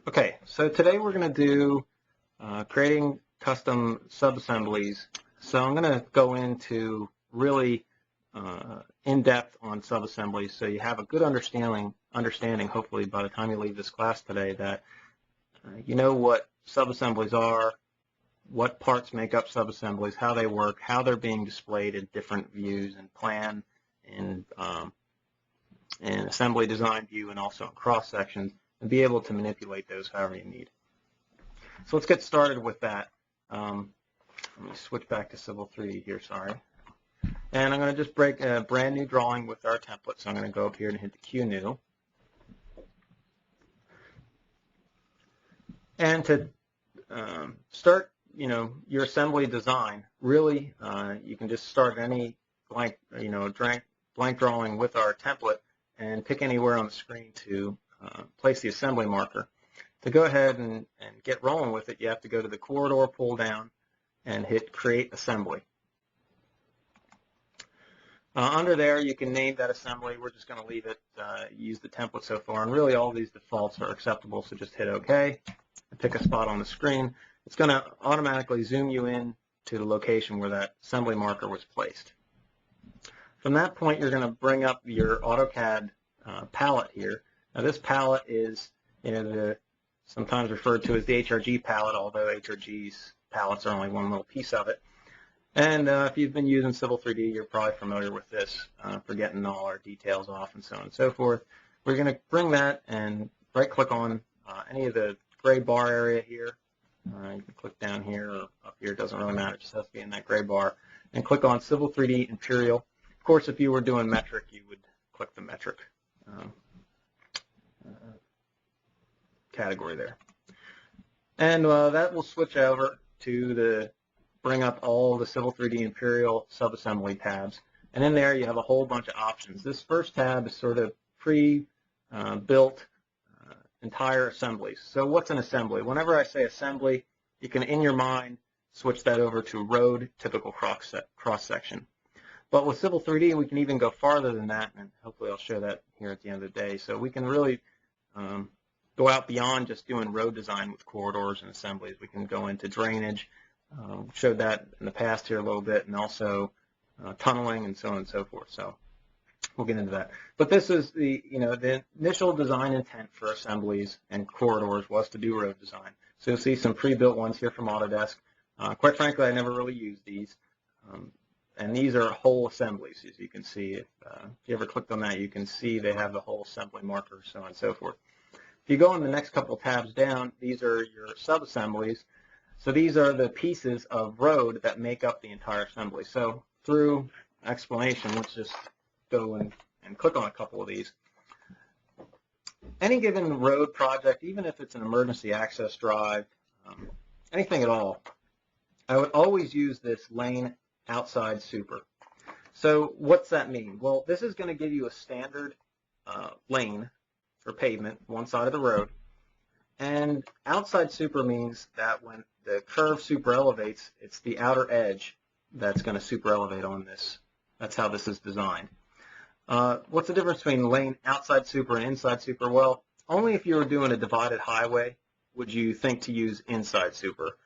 Okay, so today we're going to do creating custom subassemblies. So I'm going to go into really in-depth on subassemblies so you have a good understanding hopefully by the time you leave this class today that you know what subassemblies are, what parts make up subassemblies, how they work, how they're being displayed in different views and plan in assembly design view and also in cross sections, and be able to manipulate those however you need. So let's get started with that. Let me switch back to Civil 3D here, sorry. And I'm going to just break a brand new drawing with our template. So I'm going to go up here and hit the Q New. And to start, your assembly design, really, you can just start any blank, blank drawing with our template and pick anywhere on the screen to place the assembly marker. To go ahead and get rolling with it, you have to go to the corridor pull down and hit Create Assembly. Under there, you can name that assembly. We're just going to leave it, use the template so far, and really all these defaults are acceptable, so just hit OK and pick a spot on the screen. It's going to automatically zoom you in to the location where that assembly marker was placed. From that point, you're going to bring up your AutoCAD palette here. Now this palette is sometimes referred to as the HRG palette, although HRG's palettes are only one little piece of it. And if you've been using Civil 3D, you're probably familiar with this for getting all our details off and so on and so forth. We're going to bring that and right-click on any of the gray bar area here. You can click down here or up here, it doesn't really matter, it just has to be in that gray bar. And click on Civil 3D Imperial. Of course, if you were doing metric, you would click the metric category there. And that will switch over to bring up all the Civil 3D Imperial subassembly tabs. And in there, you have a whole bunch of options. This first tab is sort of pre-built entire assemblies. So what's an assembly? Whenever I say assembly, you can, in your mind, switch that over to road typical cross-section. But with Civil 3D, we can even go farther than that, and hopefully I'll show that here at the end of the day. So we can really go out beyond just doing road design with corridors and assemblies. We can go into drainage, showed that in the past here a little bit, and also tunneling and so on and so forth. So we'll get into that. But this is the initial design intent for assemblies and corridors was to do road design. So you'll see some pre-built ones here from Autodesk. Quite frankly, I never really used these. And these are whole assemblies, as you can see. If you ever clicked on that, you can see they have the whole assembly marker, so on and so forth. If you go on the next couple of tabs down, these are your sub-assemblies. So these are the pieces of road that make up the entire assembly. So through explanation, let's just go and click on a couple of these. Any given road project, even if it's an emergency access drive, anything at all, I would always use this lane outside super. So what's that mean? Well, this is going to give you a standard lane for pavement, one side of the road. And outside super means that when the curve super elevates, it's the outer edge that's going to super elevate on this. That's how this is designed. What's the difference between lane outside super and inside super? Well, only if you were doing a divided highway would you think to use inside super.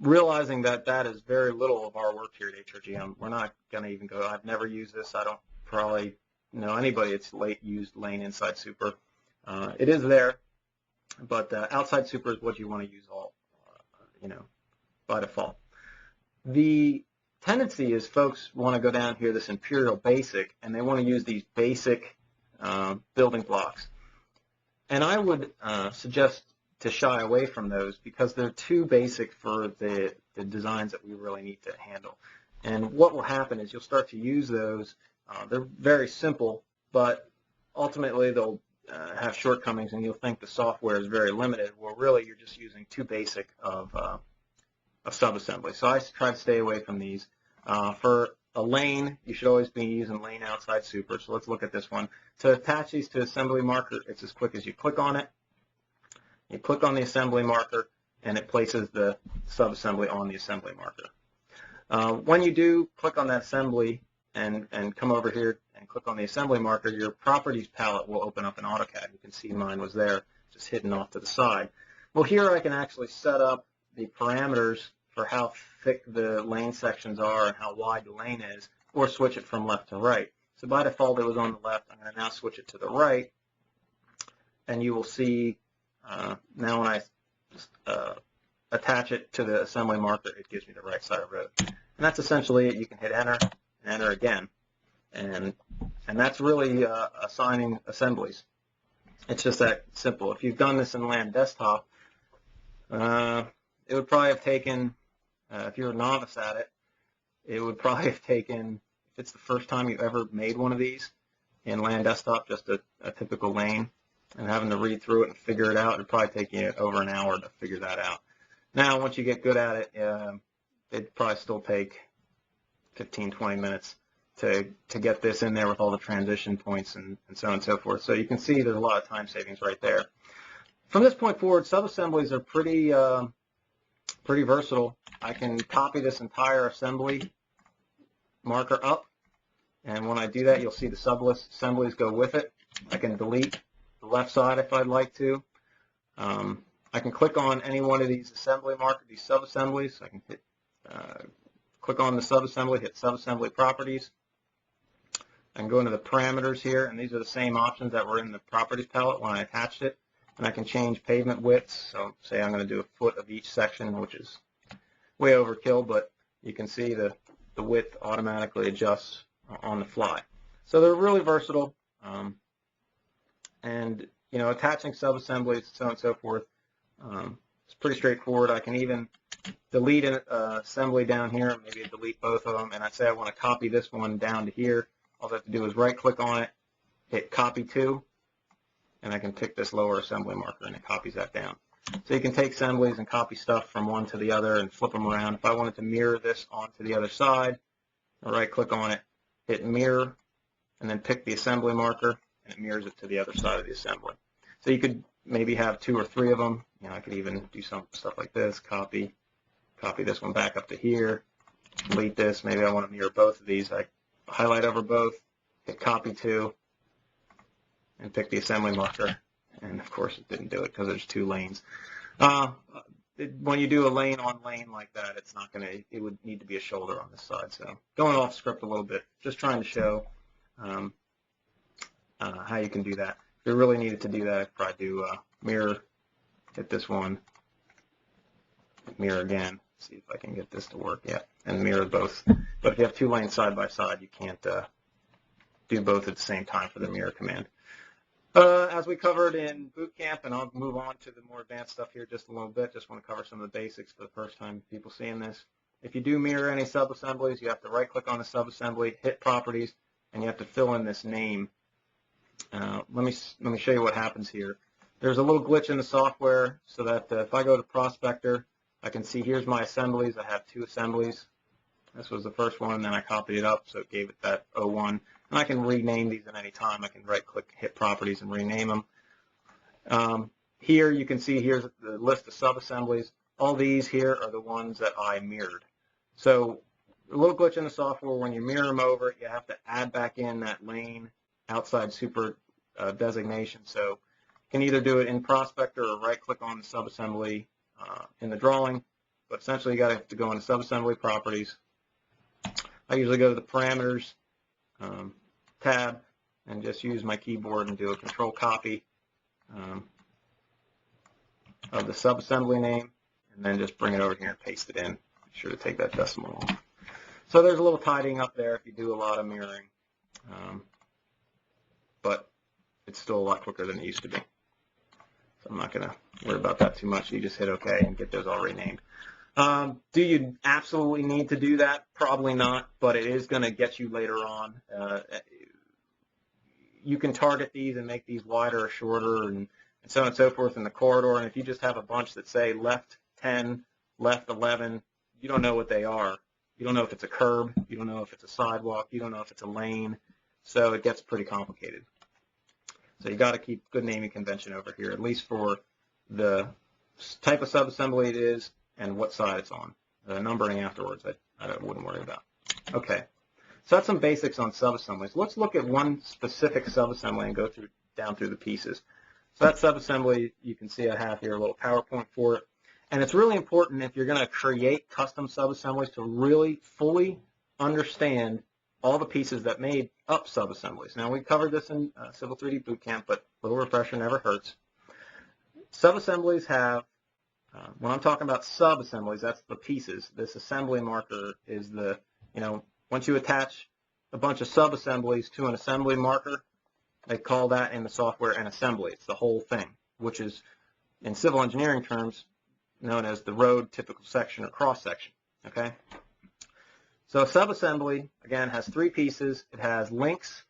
Realizing that that is very little of our work here at HRG. We're not going to even go, I've never used this. I don't probably know anybody that's used lane inside super. It is there, but outside super is what you want to use all, by default. The tendency is folks want to go down here, this Imperial Basic, and they want to use these basic building blocks. And I would suggest to shy away from those because they're too basic for the designs that we really need to handle. And what will happen is you'll start to use those. They're very simple, but ultimately they'll have shortcomings and you'll think the software is very limited. Well, really you're just using too basic of subassembly. So I try to stay away from these. For a lane, you should always be using lane outside super. So let's look at this one. To attach these to assembly marker, it's as quick as you click on it. You click on the assembly marker, and it places the subassembly on the assembly marker. When you do click on that assembly and come over here and click on the assembly marker, your properties palette will open up in AutoCAD. You can see mine was there. just hidden off to the side. Well, here I can actually set up the parameters for how thick the lane sections are and how wide the lane is, or switch it from left to right. So by default, it was on the left. I'm going to now switch it to the right, and you will see now when I attach it to the assembly marker, it gives me the right side of the road. And that's essentially it. You can hit enter and enter again. And that's really assigning assemblies. It's just that simple. If you've done this in Land Desktop, it would probably have taken, if you're a novice at it, it would probably have taken, if it's the first time you ever made one of these in Land Desktop, just a typical lane, and having to read through it and figure it out, it would probably take you over an hour to figure that out. Now, once you get good at it, it'd probably still take 15, 20 minutes to get this in there with all the transition points and so on and so forth. So you can see there's a lot of time savings right there. From this point forward, subassemblies are pretty versatile. I can copy this entire assembly marker up, and when I do that, you'll see the subassemblies go with it. I can delete the left side if I'd like to. I can click on any one of these assembly markers, these subassemblies. I can hit, click on the subassembly, hit subassembly properties. I can go into the parameters here, and these are the same options that were in the properties palette when I attached it. And I can change pavement widths. So say I'm going to do a foot of each section, which is way overkill, but you can see the width automatically adjusts on the fly. So they're really versatile. And you know, attaching subassemblies, so on and so forth, it's pretty straightforward. I can even delete an assembly down here, maybe delete both of them, and I say I want to copy this one down to here. All I have to do is right-click on it, hit Copy To, and I can pick this lower assembly marker, and it copies that down. So you can take assemblies and copy stuff from one to the other and flip them around. If I wanted to mirror this onto the other side, I right-click on it, hit Mirror, and then pick the assembly marker, and it mirrors it to the other side of the assembly. So you could maybe have 2 or 3 of them. You know, I could even do some stuff like this, copy this one back up to here, delete this. Maybe I want to mirror both of these. I highlight over both, hit Copy To, and pick the assembly marker. And of course it didn't do it because there's 2 lanes. When you do a lane on lane like that, it's not going to, it would need to be a shoulder on this side. So going off script a little bit, just trying to show how you can do that. If you really needed to do that, I'd probably do mirror, hit this one, mirror again, see if I can get this to work yet, and mirror both. But if you have 2 lanes side by side, you can't do both at the same time for the mirror command. As we covered in boot camp, and I'll move on to the more advanced stuff here just a little bit, just want to cover some of the basics for the first time people seeing this. If you do mirror any subassemblies, you have to right-click on the subassembly, hit Properties, and you have to fill in this name. Let me show you what happens here. There's a little glitch in the software so that if I go to Prospector, I can see here's my assemblies. I have 2 assemblies. This was the first one, and then I copied it up, so it gave it that 01. And I can rename these at any time. I can right-click, hit Properties, and rename them. Here you can see here's the list of subassemblies. All these here are the ones that I mirrored. So a little glitch in the software, when you mirror them over, you have to add back in that lane outside super designation. So you can either do it in Prospector or right-click on the subassembly in the drawing. But essentially, you have to go into Subassembly Properties. I usually go to the Parameters tab and just use my keyboard and do a Control Copy of the subassembly name, and then just bring it over here and paste it in. Make sure to take that decimal off. So there's a little tidying up there if you do a lot of mirroring, but it's still a lot quicker than it used to be. So I'm not going to worry about that too much. You just hit OK and get those all renamed. Do you absolutely need to do that? Probably not, but it is going to get you later on. You can target these and make these wider or shorter and so on and so forth in the corridor. And if you just have a bunch that say left 10, left 11, you don't know what they are. You don't know if it's a curb. You don't know if it's a sidewalk. You don't know if it's a lane. So it gets pretty complicated. So you got to keep good naming convention over here, at least for the type of subassembly it is and what side it's on. The numbering afterwards, I wouldn't worry about. Okay, so that's some basics on subassemblies. Let's look at one specific subassembly and go down through the pieces. So that subassembly, you can see I have here a little PowerPoint for it. And it's really important if you're going to create custom subassemblies to really fully understand all the pieces that made up subassemblies. Now, we covered this in Civil 3D Bootcamp, but a little refresher never hurts. Subassemblies have, when I'm talking about subassemblies, that's the pieces. This assembly marker is the, once you attach a bunch of subassemblies to an assembly marker, they call that in the software an assembly. It's the whole thing, which is, in civil engineering terms, known as the road, typical section, or cross-section, okay? So a subassembly, again, has three pieces. It has links,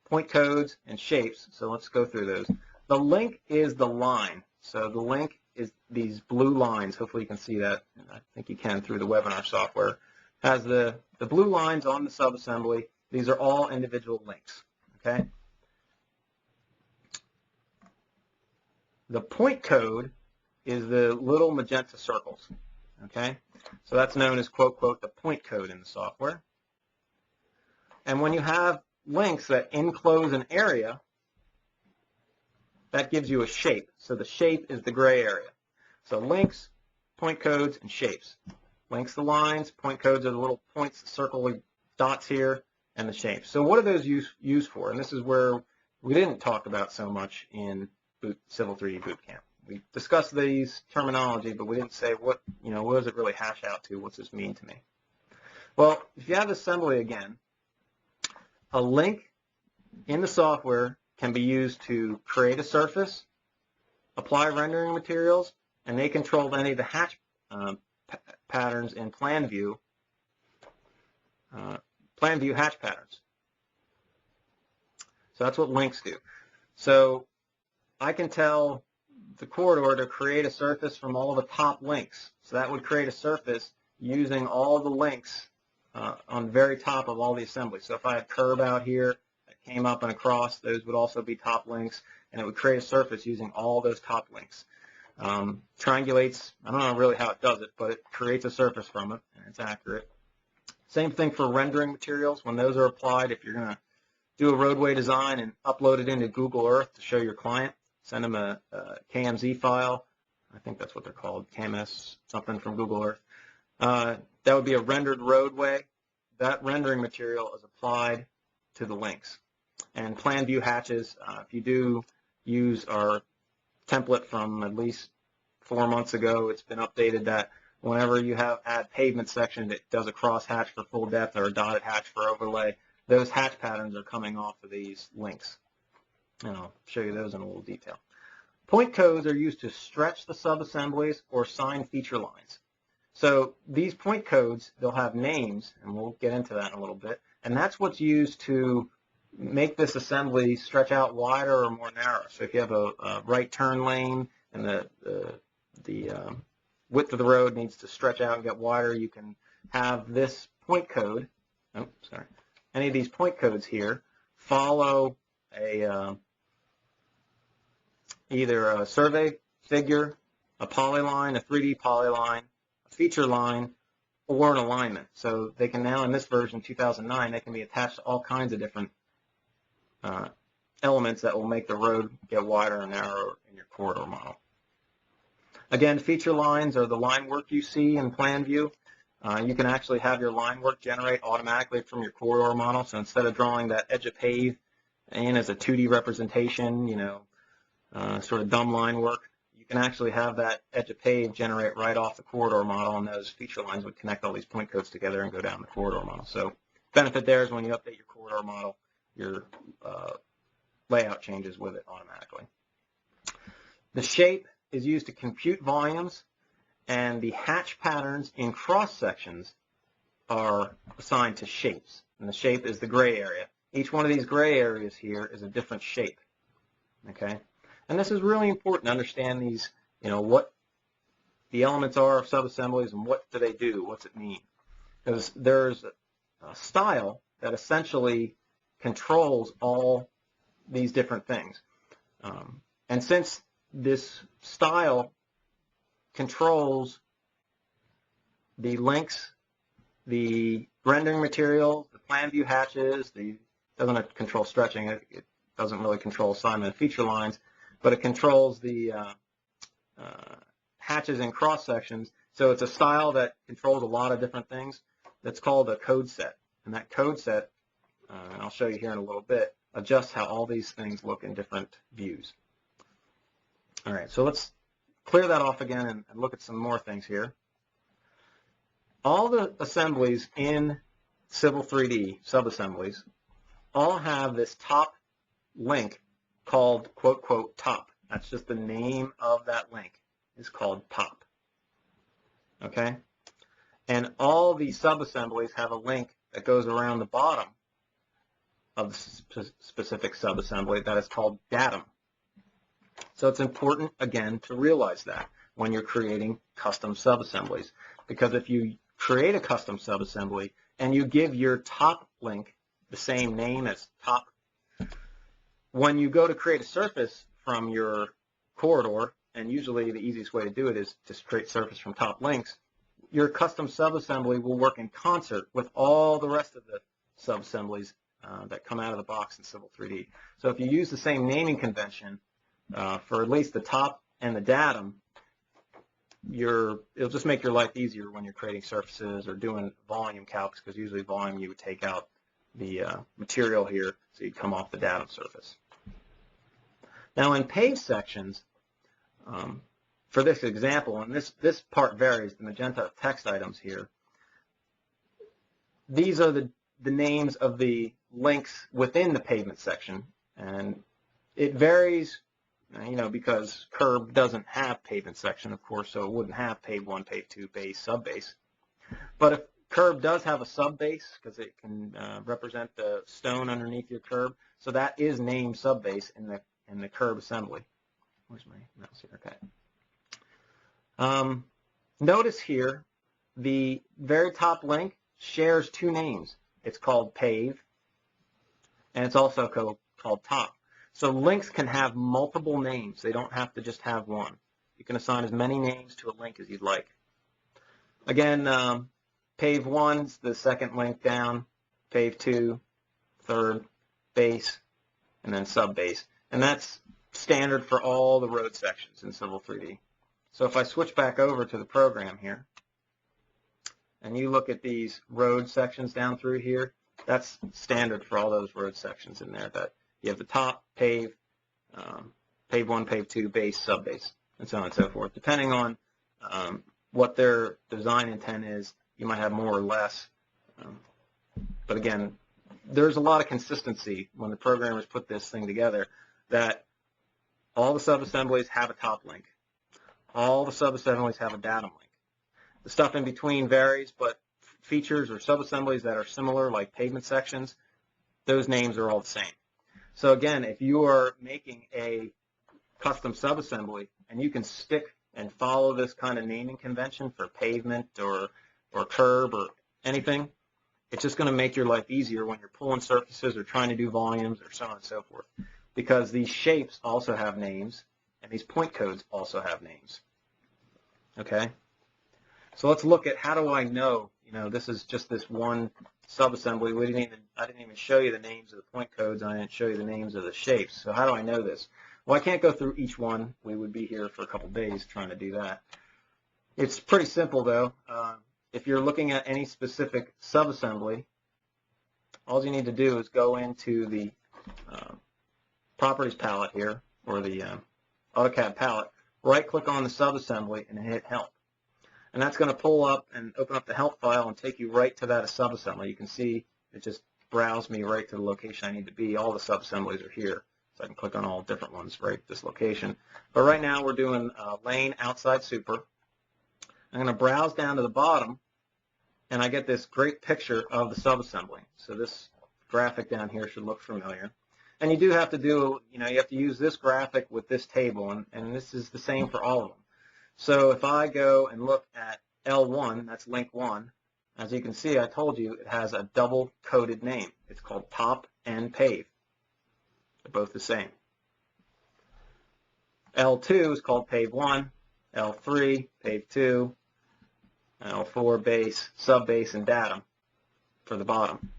point codes, and shapes. So let's go through those. The link is the line. So the link is these blue lines. Hopefully you can see that. I think you can through the webinar software. Has the blue lines on the subassembly. These are all individual links, okay? The point code is the little magenta circles, okay? So that's known as, quote, quote, the point code in the software. And when you have links that enclose an area, that gives you a shape. So the shape is the gray area. So links, point codes, and shapes. Links, the lines, point codes are the little points, the circle dots here, and the shapes. So what are those used for? And this is where we didn't talk about so much in Civil 3D Bootcamp. We discussed these terminology, but we didn't say what does it really hash out to? What's this mean to me? Well, if you have assembly again, a link in the software can be used to create a surface, apply rendering materials, and they control any of the hatch patterns in plan view hatch patterns. So that's what links do. So I can tell the corridor to create a surface from all the top links. So that would create a surface using all the links on the very top of all the assemblies. So if I had curb out here that came up and across, those would also be top links, and it would create a surface using all those top links. Triangulates, I don't know really how it does it, but it creates a surface from it, and it's accurate. Same thing for rendering materials. When those are applied, if you're going to do a roadway design and upload it into Google Earth to show your client, send them a KMZ file. I think that's what they're called, KMS, something from Google Earth. That would be a rendered roadway. That rendering material is applied to the links. And plan view hatches, if you do use our template from at least 4 months ago, it's been updated that whenever you add pavement section that does a cross hatch for full depth or a dotted hatch for overlay, those hatch patterns are coming off of these links. And I'll show you those in a little detail. Point codes are used to stretch the subassemblies or sign feature lines. So these point codes, they'll have names, and we'll get into that in a little bit, and that's what's used to make this assembly stretch out wider or more narrow. So if you have a right turn lane and the width of the road needs to stretch out and get wider, you can have this point code, any of these point codes here follow either a survey figure, a polyline, a 3D polyline, a feature line, or an alignment. So they can now, in this version, 2009, they can be attached to all kinds of different elements that will make the road get wider and narrower in your corridor model. Again, feature lines are the line work you see in plan view. You can actually have your line work generate automatically from your corridor model. So instead of drawing that edge of pave in as a 2D representation, sort of dumb line work, you can actually have that edge of pave generate right off the corridor model, and those feature lines would connect all these point codes together and go down the corridor model. So benefit there is when you update your corridor model, your layout changes with it automatically. The shape is used to compute volumes, and the hatch patterns in cross sections are assigned to shapes, and the shape is the gray area. Each one of these gray areas here is a different shape, okay? And this is really important to understand these, what the elements are of subassemblies and what do they do, what's it mean. Because there's a style that essentially controls all these different things. And since this style controls the links, the rendering material, the plan view hatches, doesn't control stretching, it doesn't really control assignment of feature lines, but it controls the hatches and cross sections. So it's a style that controls a lot of different things. That's called a code set. And that code set, and I'll show you here in a little bit, adjusts how all these things look in different views. All right, so let's clear that off again and look at some more things here. All the assemblies in Civil 3D, subassemblies, all have this top link called quote, quote, top. That's just the name of that link is called top. Okay? And all the subassemblies have a link that goes around the bottom of the specific subassembly that is called datum. So it's important, again, to realize that when you're creating custom subassemblies. Because if you create a custom subassembly and you give your top link the same name as top, when you go to create a surface from your corridor, and usually the easiest way to do it is to create surface from top links, your custom subassembly will work in concert with all the rest of the subassemblies that come out of the box in Civil 3D. So if you use the same naming convention for at least the top and the datum, it'll just make your life easier when you're creating surfaces or doing volume calcs, because usually volume you would take out the material here, so you'd come off the datum surface. Now in paved sections, for this example, and this part varies, the magenta text items here, these are the names of the links within the pavement section, and it varies, because curb doesn't have pavement section, of course, so it wouldn't have pave 1, pave 2, base, subbase. But if curb does have a subbase, because it can represent the stone underneath your curb, so that is named subbase in the curb assembly. Where's my mouse here? Okay. Notice here the very top link shares two names. It's called pave, and it's also called top. So links can have multiple names. They don't have to just have one. You can assign as many names to a link as you'd like. Again, pave 1's the second link down, pave 2, third, base, and then subbase. And that's standard for all the road sections in Civil 3D. So if I switch back over to the program here, and you look at these road sections down through here, that's standard for all those road sections in there. That you have the top, pave, pave 1, pave 2, base, subbase, and so on and so forth. Depending on what their design intent is, you might have more or less. But again, there's a lot of consistency when the programmers put this thing together, that all the subassemblies have a top link. All the subassemblies have a datum link. The stuff in between varies, but features or subassemblies that are similar, like pavement sections, those names are all the same. So again, if you are making a custom subassembly and you can stick and follow this kind of naming convention for pavement or curb or anything, it's just going to make your life easier when you're pulling surfaces or trying to do volumes or so on and so forth. Because these shapes also have names, and these point codes also have names. Okay? So let's look at, how do I know, this is just this one subassembly. I didn't even show you the names of the point codes. I didn't show you the names of the shapes. So how do I know this? Well, I can't go through each one. We would be here for a couple days trying to do that. It's pretty simple, though. If you're looking at any specific subassembly, all you need to do is go into the Properties palette here, or the AutoCAD palette, right-click on the subassembly and hit Help. And that's going to pull up and open up the help file and take you right to that subassembly. You can see it just browsed me right to the location I need to be. All the subassemblies are here. So I can click on all different ones right at this location. But right now we're doing lane outside super. I'm going to browse down to the bottom, and I get this great picture of the subassembly. So this graphic down here should look familiar. And you do have to do, you have to use this graphic with this table, and this is the same for all of them. So if I go and look at L1, that's link 1, as you can see, I told you it has a double-coded name. It's called top and pave. They're both the same. L2 is called pave 1, L3, pave 2, L4, base, subbase, and datum for the bottom.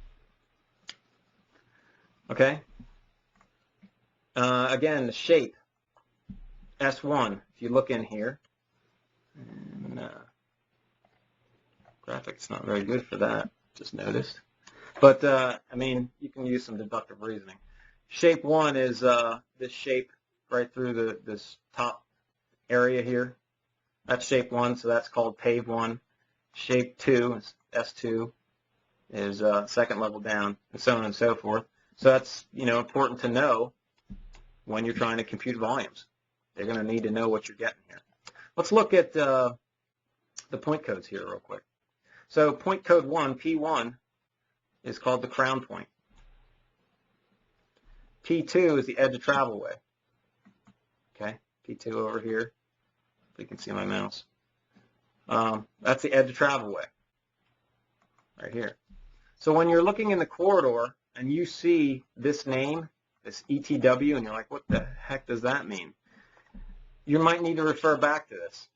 Okay? Again, the shape. S1, if you look in here, and graphics not very good for that, just noticed. But, I mean, you can use some deductive reasoning. Shape 1 is this shape right through this top area here. That's shape 1, so that's called pave 1. Shape 2, S2, is second level down, and so on and so forth. So that's, important to know when you're trying to compute volumes. They're going to need to know what you're getting here. Let's look at the point codes here real quick. So point code 1, P1, is called the crown point. P2 is the edge of travel way. Okay, P2 over here, if you can see my mouse. That's the edge of travel way, right here. So when you're looking in the corridor and you see this name, this ETW, and you're like, what the heck does that mean? You might need to refer back to this.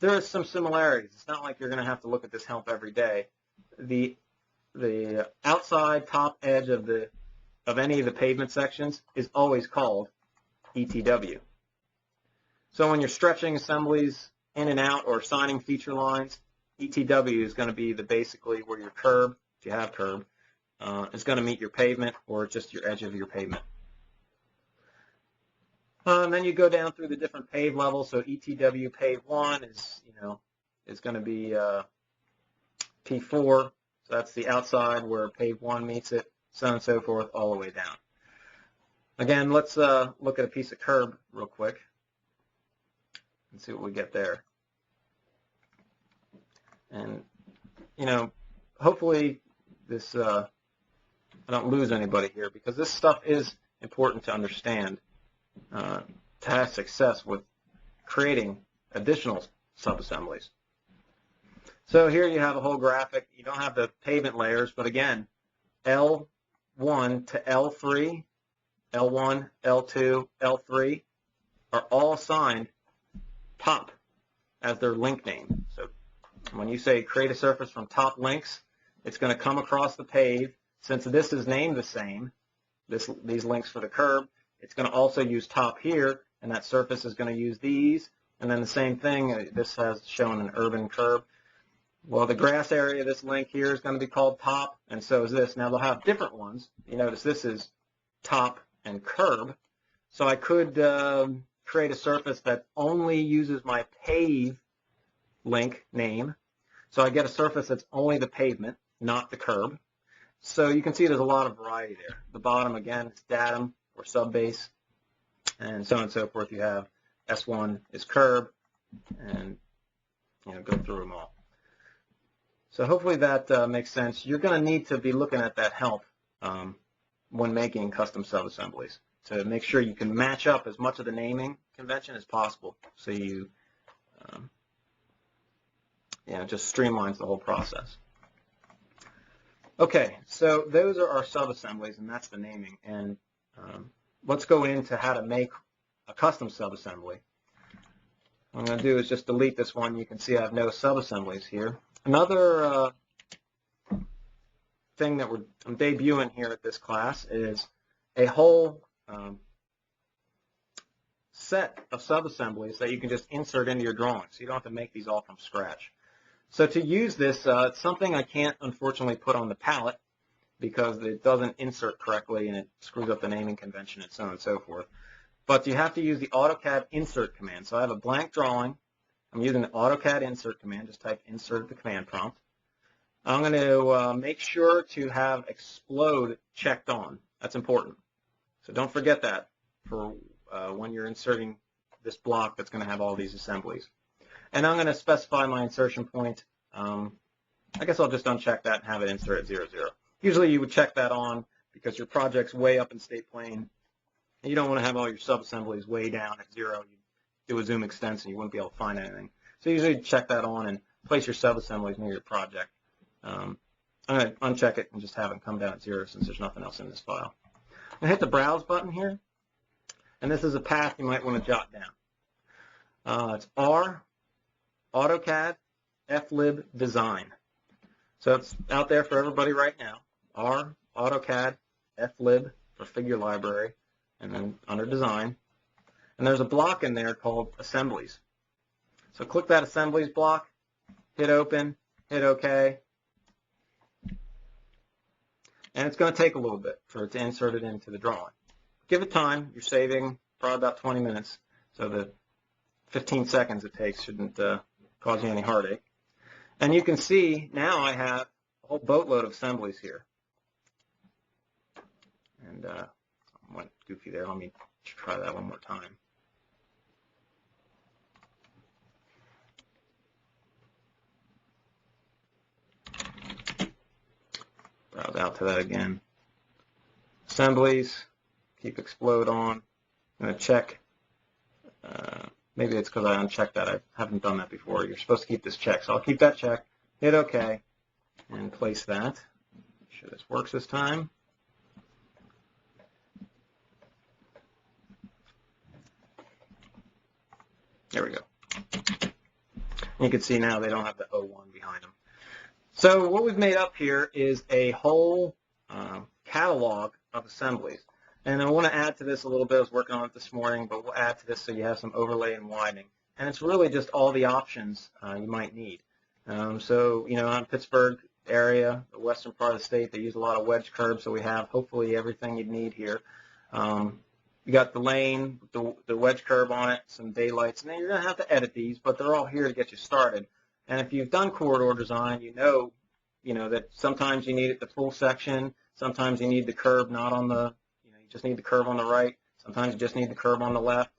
There are some similarities. It's not like you're going to have to look at this help every day. The outside top edge of any of the pavement sections is always called ETW. So when you're stretching assemblies in and out or signing feature lines, ETW is going to be basically where your curb, if you have curb, is going to meet your pavement or just your edge of your pavement. And then you go down through the different pave levels. So ETW pave 1 is going to be P4. So that's the outside where pave 1 meets it, so on and so forth, all the way down. Again, let's look at a piece of curb real quick and see what we get there. And, hopefully this I don't lose anybody here, because this stuff is important to understand to have success with creating additional subassemblies. So here you have a whole graphic. You don't have the pavement layers, but again, L1 to L3, L1, L2, L3 are all assigned top as their link name. So when you say create a surface from top links, it's going to come across the pave. Since this is named the same, these links for the curb, it's going to also use top here, and that surface is going to use these. And then the same thing, this has shown an urban curb. Well, the grass area, this link here is going to be called top, and so is this. Now they'll have different ones. You notice this is top and curb. So I could create a surface that only uses my pave link name. So I get a surface that's only the pavement, not the curb. So you can see there's a lot of variety there. The bottom, again, is datum or subbase, and so on and so forth. You have S1 is curb, and go through them all. So hopefully that makes sense. You're going to need to be looking at that help when making custom subassemblies to make sure you can match up as much of the naming convention as possible, so you just streamlines the whole process. Okay, so those are our subassemblies, and that's the naming. And let's go into how to make a custom subassembly. What I'm going to do is just delete this one. You can see I have no subassemblies here. Another thing that I'm debuting here at this class is a whole set of subassemblies that you can just insert into your drawing, so you don't have to make these all from scratch. So to use this, it's something I can't unfortunately put on the palette because it doesn't insert correctly and it screws up the naming convention and so on and so forth. But you have to use the AutoCAD insert command. So I have a blank drawing. I'm using the AutoCAD insert command. Just type insert the command prompt. I'm going to make sure to have explode checked on. That's important. So don't forget that for when you're inserting this block that's going to have all these assemblies. And I'm going to specify my insertion point. I guess I'll just uncheck that and have it insert at 0, 0. Usually you would check that on because your project's way up in state plane. And you don't want to have all your subassemblies way down at 0. You do a zoom extents and you wouldn't be able to find anything. So usually check that on and place your subassemblies near your project. I'm going to uncheck it and just have it come down at 0 since there's nothing else in this file. I'm going to hit the Browse button here. And this is a path you might want to jot down. It's R, AutoCAD, FLib, Design. So it's out there for everybody right now. R, AutoCAD, FLib for Figure Library, and then under Design. And and there's a block in there called Assemblies. So click that Assemblies block, hit open, hit OK, and it's going to take a little bit for it to insert it into the drawing. Give it time. You're saving probably about 20 minutes, so the 15 seconds it takes shouldn't cause you any heartache. And you can see now I have a whole boatload of assemblies here. And I went goofy there. Let me try that one more time. Browse out to that again. Assemblies, keep explode on. I'm going to check. Maybe it's because I unchecked that. I haven't done that before. You're supposed to keep this checked. So I'll keep that checked, hit OK, and place that. Make sure this works this time. There we go. You can see now they don't have the 01 behind them. So what we've made up here is a whole catalog of assemblies. And I want to add to this a little bit. I was working on it this morning, but we'll add to this so you have some overlay and widening. And it's really just all the options you might need. So, you know, on Pittsburgh area, the western part of the state, they use a lot of wedge curbs, so we have hopefully everything you'd need here. You got the lane, the wedge curb on it, some daylights, and then you're going to have to edit these, but they're all here to get you started. And if you've done corridor design, you know that sometimes you need it the full section, sometimes you need the curb not on the, you just need the curb on the right, sometimes you just need the curb on the left.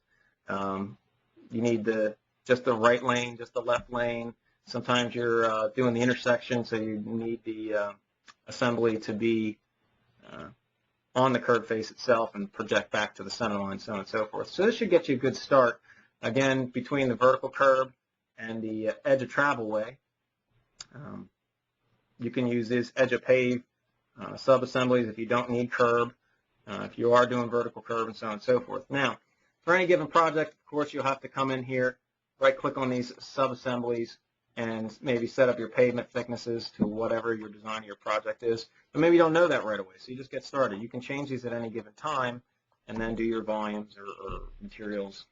You need just the right lane, just the left lane. Sometimes you're doing the intersection, so you need the assembly to be on the curb face itself and project back to the center line, so on and so forth. So this should get you a good start, again, between the vertical curb and the edge of travel way. You can use this edge of pave sub-assemblies if you don't need curb, if you are doing vertical curb, and so on and so forth. Now, for any given project, of course, you'll have to come in here, right-click on these sub-assemblies, and maybe set up your pavement thicknesses to whatever your design of your project is. But maybe you don't know that right away, so you just get started. You can change these at any given time and then do your volumes or materials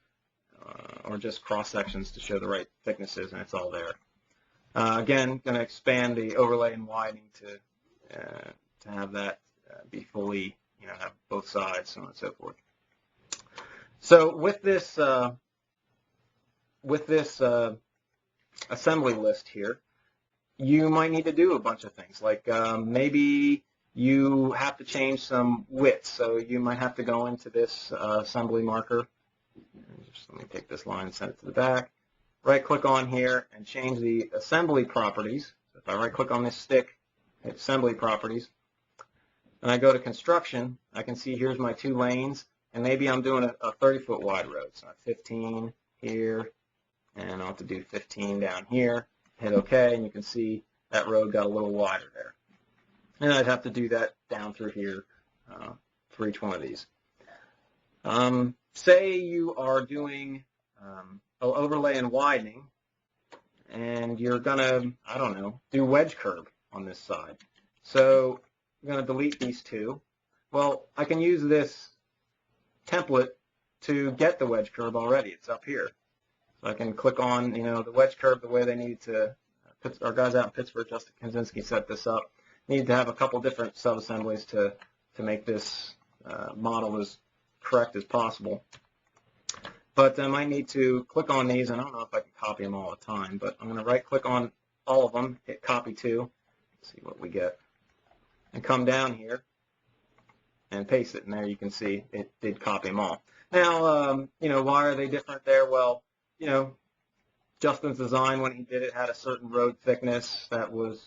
or just cross-sections to show the right thicknesses, and it's all there. Again, going to expand the overlay and widening to have that be fully, have both sides, so on and so forth. So with this assembly list here, you might need to do a bunch of things. Like maybe you have to change some width, so you might have to go into this assembly marker. Just let me take this line and send it to the back. Right-click on here and change the assembly properties. So if I right-click on this stick, hit assembly properties, and I go to construction, I can see here's my 2 lanes, and maybe I'm doing a 30-foot wide road. So I have 15 here, and I'll have to do 15 down here. Hit OK, and you can see that road got a little wider there. And I'd have to do that down through here for each one of these. Say you are doing overlay and widening, and you're going to, I don't know, do wedge curb on this side. So I'm going to delete these 2. Well, I can use this template to get the wedge curb already. It's up here. So I can click on, the wedge curb the way they need to. Our guys out in Pittsburgh, Justin Kaczynski, set this up. Need to have a couple different sub-assemblies to make this model as correct as possible. But I might need to click on these, and I don't know if I can copy them all the time, but I'm going to right-click on all of them, hit copy to, see what we get, and come down here and paste it, and there you can see it did copy them all. Now, why are they different there? Well, Justin's design when he did it had a certain road thickness that was,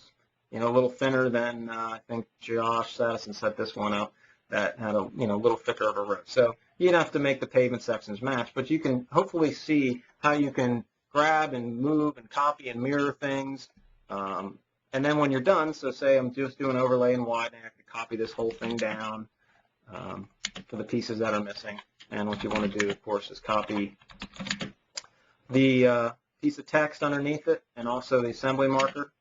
a little thinner than I think Josh Sadison set this one up that had a, little thicker of a road. So you'd have to make the pavement sections match, but you can hopefully see how you can grab and move and copy and mirror things. And then when you're done, so say I'm just doing overlay and widening, I could copy this whole thing down for the pieces that are missing. And what you want to do, of course, is copy the piece of text underneath it and also the assembly marker.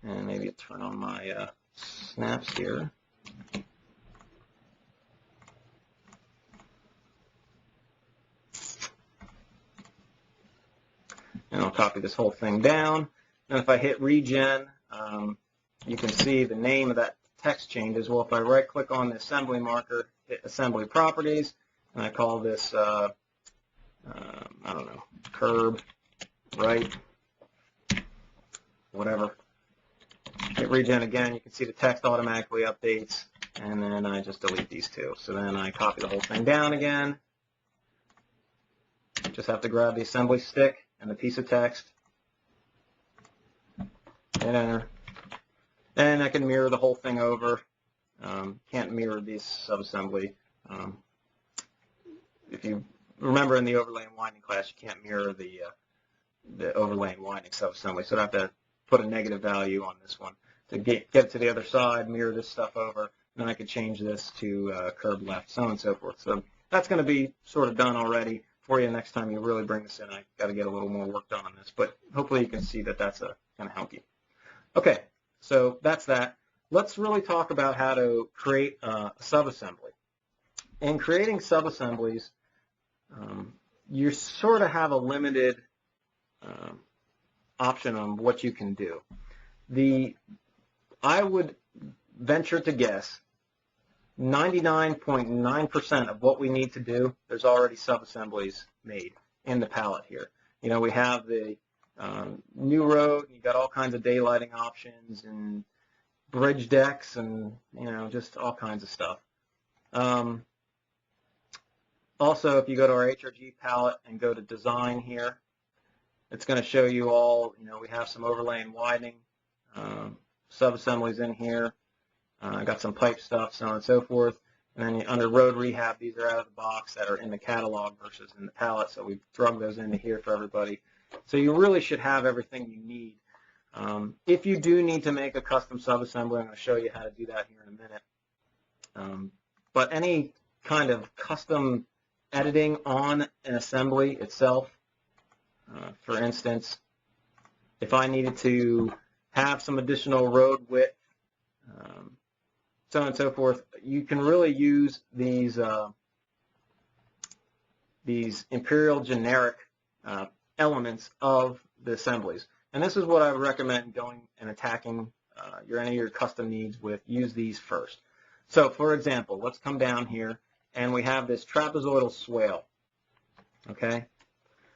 And maybe turn on my snaps here. copy this whole thing down. And if I hit regen, you can see the name of that text changes. Well, if I right-click on the assembly marker, hit Assembly Properties, and I call this, I don't know, curb, right, whatever. Hit regen again, you can see the text automatically updates, and then I just delete these two. So then I copy the whole thing down again. Just have to grab the assembly stick and the piece of text, hit enter. And I can mirror the whole thing over. Can't mirror this subassembly. If you remember in the overlay and winding class, you can't mirror the overlay and winding subassembly. So I have to put a negative value on this one to get it to the other side, mirror this stuff over, and then I could change this to curb left, so on and so forth. So that's going to be sort of done already for you next time you really bring this in. I got to get a little more work done on this, but hopefully you can see that that's going to help you. Okay, so that's that. Let's really talk about how to create a subassembly. In creating subassemblies, you sort of have a limited option on what you can do. I would venture to guess 99.9% of what we need to do, there's already subassemblies made in the palette here. You know, we have the new road, you've got all kinds of daylighting options and bridge decks and, you know, just all kinds of stuff. Also, if you go to our HRG palette and go to design here, it's going to show you all, you know, we have some overlay and widening subassemblies in here. I got some pipe stuff, so on and so forth. And then under road rehab, these are out of the box that are in the catalog versus in the palette, so we've drug those into here for everybody. So you really should have everything you need. If you do need to make a custom subassembly, I'm going to show you how to do that here in a minute. But any kind of custom editing on an assembly itself, for instance, if I needed to have some additional road width, so on and so forth, you can really use these imperial generic elements of the assemblies. And this is what I would recommend going and attacking any of your custom needs with. Use these first. So, for example, let's come down here, and we have this trapezoidal swale. Okay?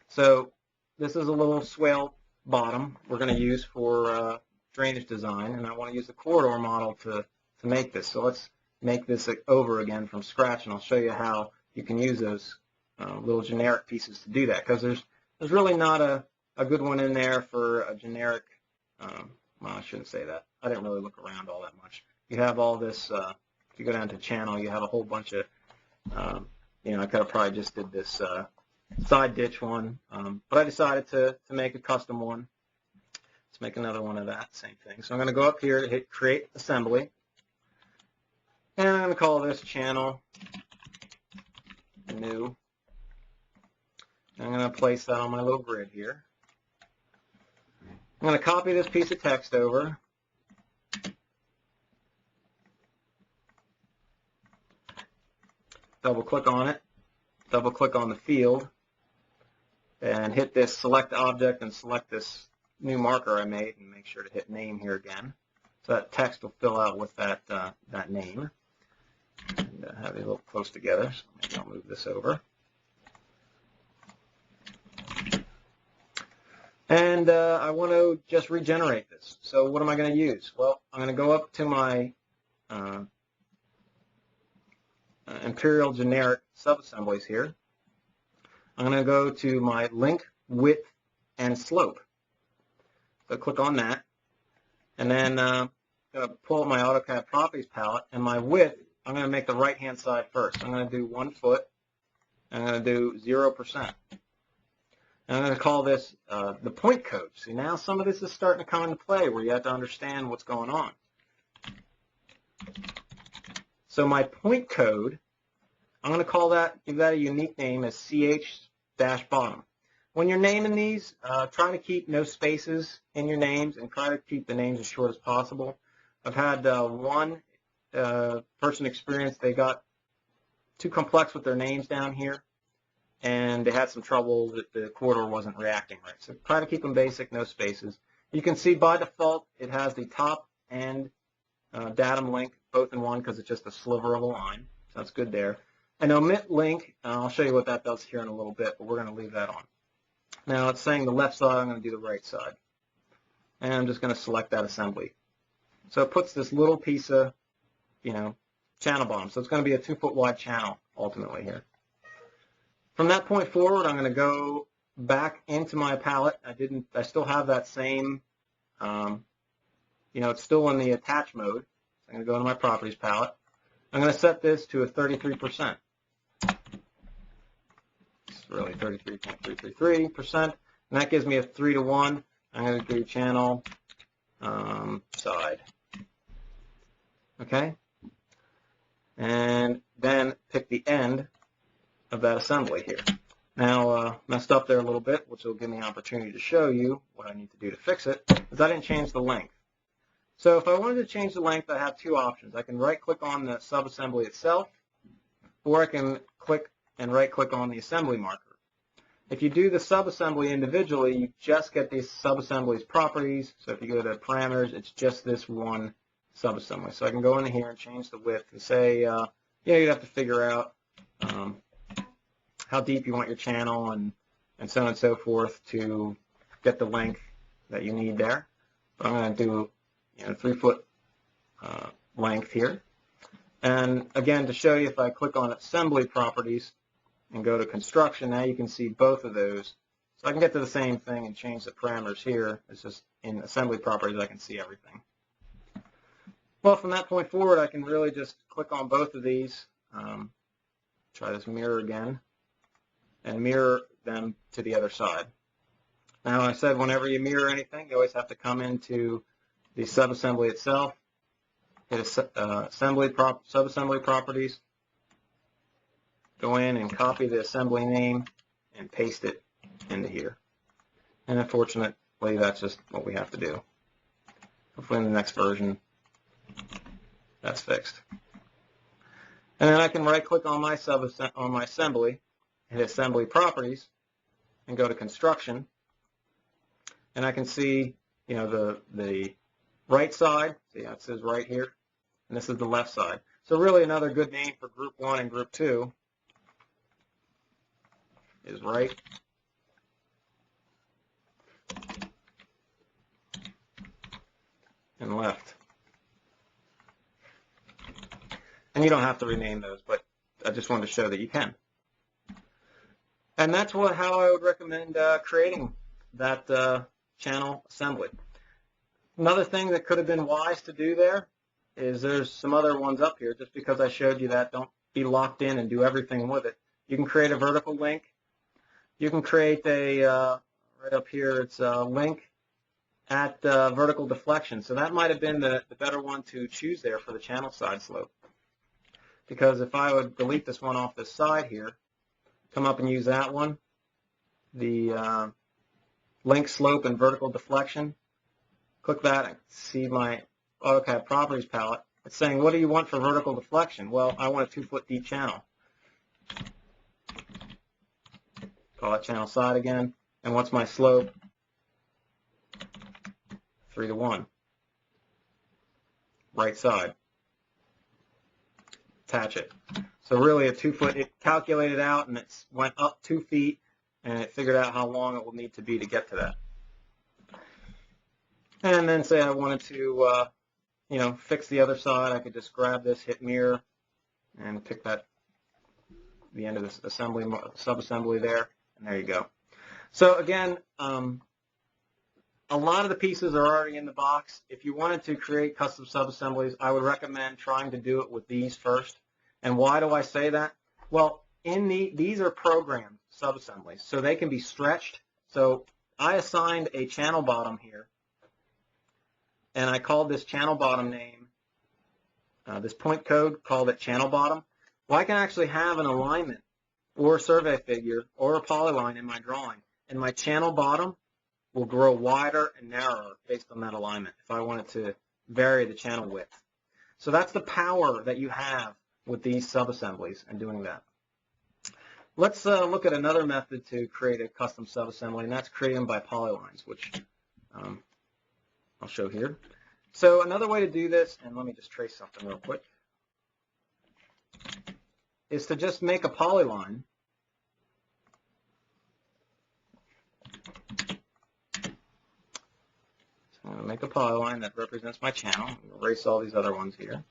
So this is a little swale bottom we're going to use for drainage design, and I want to use the corridor model to make this. So let's make this over again from scratch, and I'll show you how you can use those little generic pieces to do that, because there's really not a good one in there for a generic, well, I shouldn't say that. I didn't really look around all that much. You have all this, if you go down to channel, you have a whole bunch of, you know, I could have probably just did this side ditch one, but I decided to make a custom one. Let's make another one of that, same thing. So I'm going to go up here to hit Create Assembly, and I'm going to call this Channel New. I'm going to place that on my little grid here. I'm going to copy this piece of text over. Double click on it. Double click on the field. And hit this Select Object and select this new marker I made, and make sure to hit Name here again. So that text will fill out with that name. And have it a little close together. So maybe I'll move this over. And I want to just regenerate this. So what am I going to use? Well, I'm going to go up to my Imperial Generic Subassemblies here. I'm going to go to my Link, Width, and Slope. So click on that. And then I'm going to pull up my AutoCAD Properties palette, and my width, I'm going to make the right-hand side first. I'm going to do 1 foot. I'm going to do 0%. And I'm going to call this the point code. See, now some of this is starting to come into play where you have to understand what's going on. So my point code, I'm going to call that, give that a unique name as CH-bottom. When you're naming these, try to keep no spaces in your names and try to keep the names as short as possible. I've had one person experience they got too complex with their names down here, and they had some trouble that the corridor wasn't reacting right. So try to keep them basic, no spaces. You can see by default it has the top and datum link both in one because it's just a sliver of a line. So that's good there. And omit link, I'll show you what that does here in a little bit, but we're going to leave that on. Now it's saying the left side, I'm going to do the right side. And I'm just going to select that assembly. So it puts this little piece of, channel bottom. So it's going to be a 2-foot wide channel ultimately here. From that point forward, I'm going to go back into my palette. I still have that same, it's still in the attach mode. So I'm going to go into my properties palette. I'm going to set this to a 33%. It's really 33.333%. And that gives me a 3-to-1. I'm going to do channel side. Okay? And then pick the end of that assembly here. Now, messed up there a little bit, which will give me an opportunity to show you what I need to do to fix it, is I didn't change the length. So if I wanted to change the length, I have two options. I can right-click on the subassembly itself, or I can click and right-click on the assembly marker. If you do the subassembly individually, you just get these subassemblies properties. So if you go to parameters, it's just this one subassembly. So I can go in here and change the width and say, you'd have to figure out how deep you want your channel and so on and so forth to get the length that you need there. But I'm going to do 3-foot length here. And again, to show you, if I click on assembly properties and go to construction, now you can see both of those. So I can get to the same thing and change the parameters here. It's just in assembly properties I can see everything. Well, from that point forward, I can really just click on both of these. Try this mirror again and mirror them to the other side. Now, I said whenever you mirror anything, you always have to come into the subassembly itself, hit subassembly properties, go in and copy the assembly name and paste it into here. And unfortunately, that's just what we have to do. Hopefully in the next version, that's fixed. And then I can right-click on my assembly, hit assembly properties, and go to construction. And I can see, the right side. See how it says right here, and this is the left side. So really, another good name for Group 1 and Group 2 is right and left. And you don't have to rename those, but I just wanted to show that you can. And that's how I would recommend creating that channel assembly. Another thing that could have been wise to do there is there's some other ones up here. Just because I showed you that, don't be locked in and do everything with it. You can create a vertical link. You can create a, right up here, it's a link at vertical deflection. So that might have been the better one to choose there for the channel side slope. Because if I would delete this one off this side here, come up and use that one, the link slope and vertical deflection, click that and see my AutoCAD properties palette. It's saying, what do you want for vertical deflection? Well, I want a 2-foot deep channel. Call it channel side again. And what's my slope? 3-to-1. Right side. Attach it. So really a 2-foot, it calculated out and it went up 2 feet and it figured out how long it will need to be to get to that. And then say I wanted to, fix the other side, I could just grab this, hit mirror, and pick the end of this subassembly there, and there you go. So again, a lot of the pieces are already in the box. If you wanted to create custom subassemblies, I would recommend trying to do it with these first. And why do I say that? Well, these are programmed subassemblies, so they can be stretched. So I assigned a channel bottom here, and I called this channel bottom name, this point code, called it channel bottom. Well, I can actually have an alignment or a survey figure or a polyline in my drawing, and my channel bottom will grow wider and narrower based on that alignment if I wanted to vary the channel width. So that's the power that you have with these subassemblies and doing that. Let's look at another method to create a custom subassembly, and that's create them by polylines, which I'll show here. So another way to do this, and let me just trace something real quick, is to just make a polyline. So I'm going to make a polyline that represents my channel. Erase all these other ones here.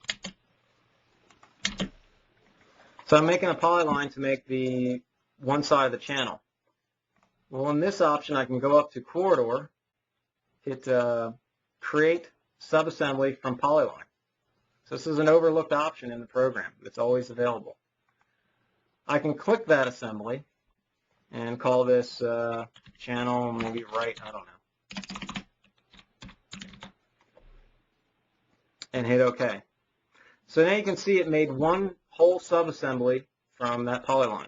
So I'm making a polyline to make the one side of the channel. Well, in this option, I can go up to corridor, hit create subassembly from polyline. So this is an overlooked option in the program. It's always available. I can click that assembly and call this channel maybe right, I don't know, and hit OK. So now you can see it made one whole subassembly from that polyline.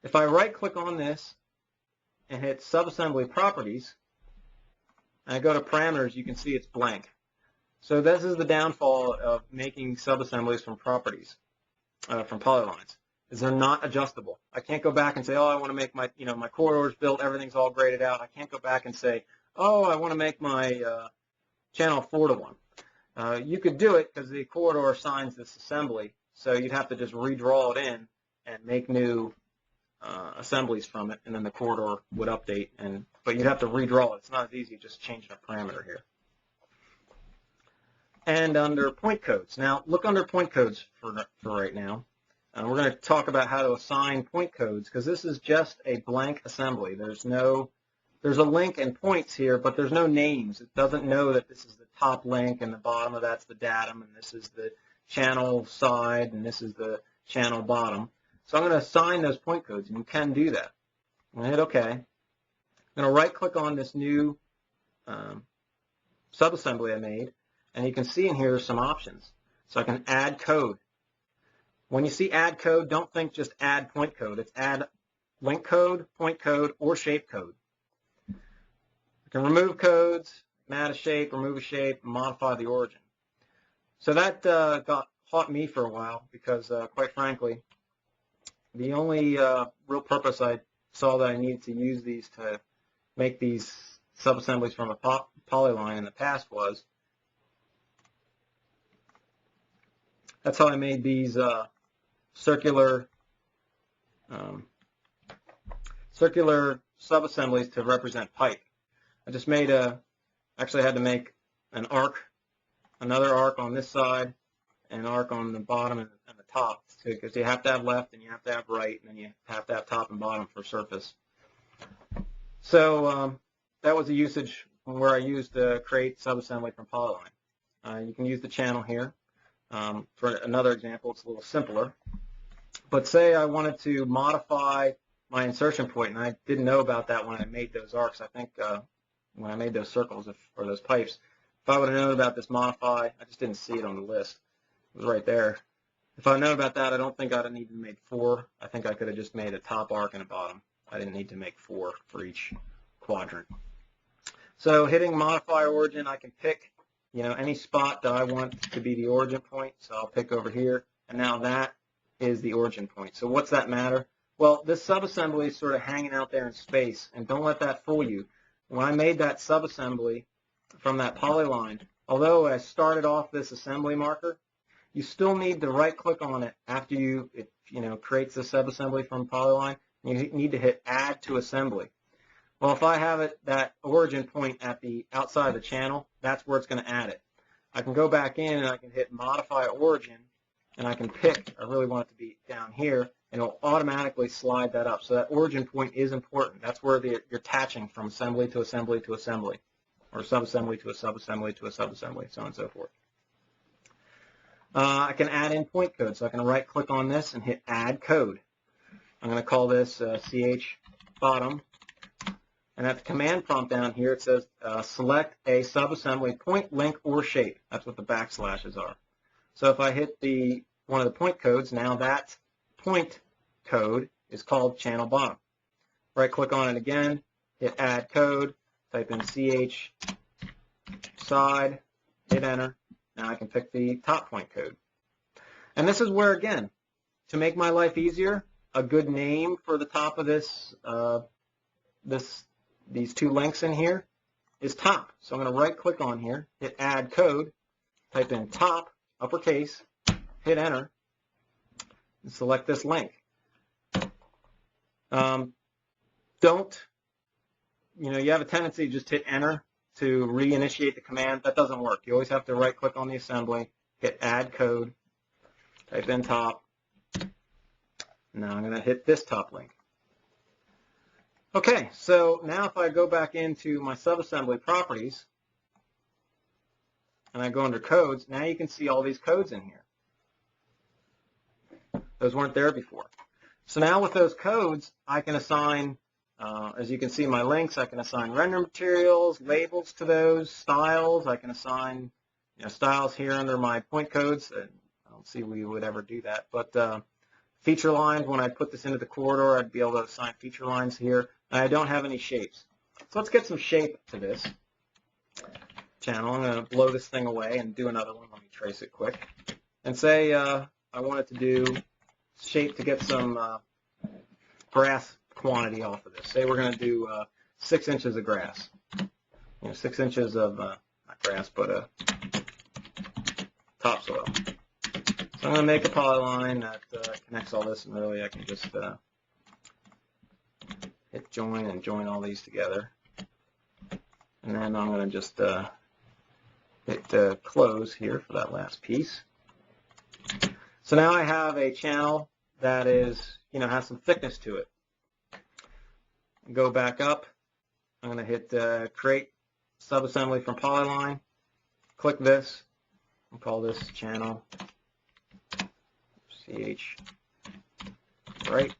If I right-click on this and hit Subassembly Properties, and I go to Parameters, you can see it's blank. So this is the downfall of making subassemblies from properties, from polylines, is they're not adjustable. I can't go back and say, oh, I want to make my, my corridors built, everything's all graded out. I can't go back and say, oh, I want to make my channel 4:1. You could do it because the corridor assigns this assembly, so you'd have to just redraw it in and make new assemblies from it, and then the corridor would update. But you'd have to redraw it. It's not as easy just changing a parameter here. And under point codes. Now, look under point codes for right now. We're going to talk about how to assign point codes because this is just a blank assembly. There's a link and points here, but there's no names. It doesn't know that this is the top link and the bottom of that's the datum, and this is the channel side, and this is the channel bottom. So I'm going to assign those point codes, and you can do that. I'm going to hit OK. I'm going to right-click on this new subassembly I made, and you can see in here there's some options. So I can add code. When you see add code, don't think just add point code. It's add link code, point code, or shape code. You can remove codes, add a shape, remove a shape, and modify the origin. So that caught me for a while because, quite frankly, the only real purpose I saw that I needed to use these to make these subassemblies from a polyline in the past was, that's how I made these circular subassemblies to represent pipe. I just made actually I had to make an arc, another arc on this side, and an arc on the bottom and the top, because you have to have left and you have to have right, and then you have to have top and bottom for surface. So that was a usage where I used create subassembly from polyline. You can use the channel here. For another example, it's a little simpler. But say I wanted to modify my insertion point, and I didn't know about that when I made those arcs. I think when I made those circles or those pipes, if I would have known about this modify, I just didn't see it on the list. It was right there. If I had known about that, I don't think I'd have needed to make 4. I think I could have just made a top arc and a bottom. I didn't need to make 4 for each quadrant. So hitting modify origin, I can pick any spot that I want to be the origin point. So I'll pick over here, and now that is the origin point. So what's that matter? Well, this subassembly is sort of hanging out there in space, and don't let that fool you. When I made that subassembly from that polyline, although I started off this assembly marker, you still need to right-click on it after it creates the subassembly from polyline. You need to hit Add to Assembly. Well, if I have that origin point at the outside of the channel, that's where it's going to add it. I can go back in and I can hit Modify Origin, and I can pick, I really want it to be down here, and it'll automatically slide that up. So that origin point is important. That's where you're attaching from assembly to assembly to assembly, or subassembly to a subassembly to a subassembly, so on and so forth. I can add in point code, so I can right-click on this and hit Add Code. I'm going to call this CH bottom. And at the command prompt down here, it says select a subassembly point, link, or shape. That's what the backslashes are. So if I hit one of the point codes, now that point code is called channel bottom. Right-click on it again, hit Add Code, type in CH side, hit Enter. Now I can pick the top point code. And this is where, again, to make my life easier, a good name for the top of this, these two links in here is top. So I'm going to right click on here, hit add code, type in top, uppercase, hit enter, and select this link. Don't, you have a tendency to just hit enter to reinitiate the command. That doesn't work. You always have to right click on the assembly, hit add code, type in top. Now I'm going to hit this top link. Okay, so now if I go back into my subassembly properties and I go under codes, now you can see all these codes in here. Those weren't there before. So now with those codes, I can assign, as you can see my links, I can assign render materials, labels to those, styles. I can assign styles here under my point codes. I don't see we would ever do that, but feature lines, when I put this into the corridor, I'd be able to assign feature lines here. And I don't have any shapes. So let's get some shape to this channel. I'm going to blow this thing away and do another one. Let me trace it quick. And say I wanted to do shape to get some grass quantity off of this. Say we're going to do 6 inches of grass. 6 inches of, not grass, but topsoil. So I'm going to make a polyline that connects all this, and really I can just hit join and join all these together. And then I'm going to just hit close here for that last piece. So now I have a channel that is, has some thickness to it. Go back up. I'm going to hit create subassembly from polyline. Click this. I'll call this channel CH right.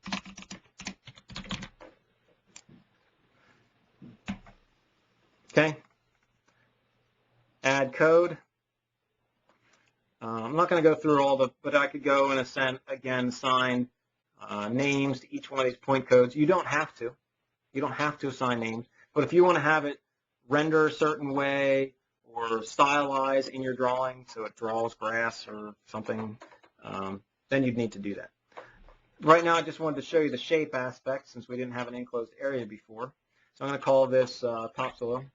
Okay. Add code. I'm not going to go through all but I could go and assign names to each one of these point codes. You don't have to. You don't have to assign names. But if you want to have it render a certain way or stylize in your drawing so it draws grass or something, then you'd need to do that. Right now I just wanted to show you the shape aspect since we didn't have an enclosed area before. So I'm going to call this topsoil.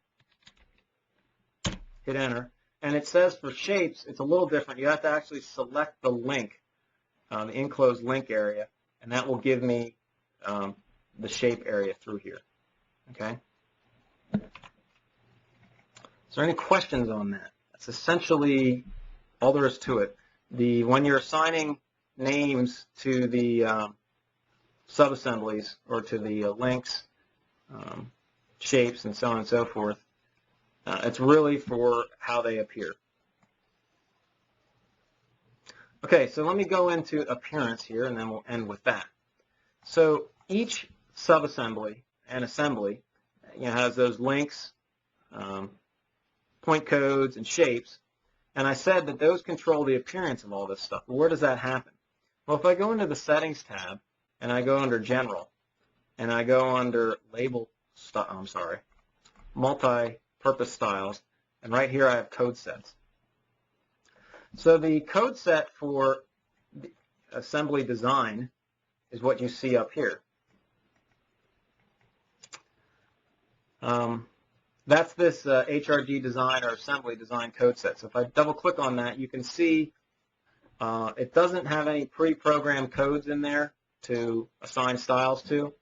Hit enter. And it says for shapes, it's a little different. You have to actually select the link, the enclosed link area, and that will give me the shape area through here. Okay? Is there any questions on that? That's essentially all there is to it. When you're assigning names to the subassemblies or to the links, shapes, and so on and so forth, it's really for how they appear. Okay, so let me go into appearance here, and then we'll end with that. So each subassembly and assembly has those links, point codes, and shapes. And I said that those control the appearance of all this stuff. Where does that happen? Well, if I go into the Settings tab, and I go under General, and I go under Multi-Purpose Styles, and right here I have code sets. So the code set for the assembly design is what you see up here. That's this HRD design or assembly design code set. So if I double click on that, you can see it doesn't have any pre-programmed codes in there to assign styles to,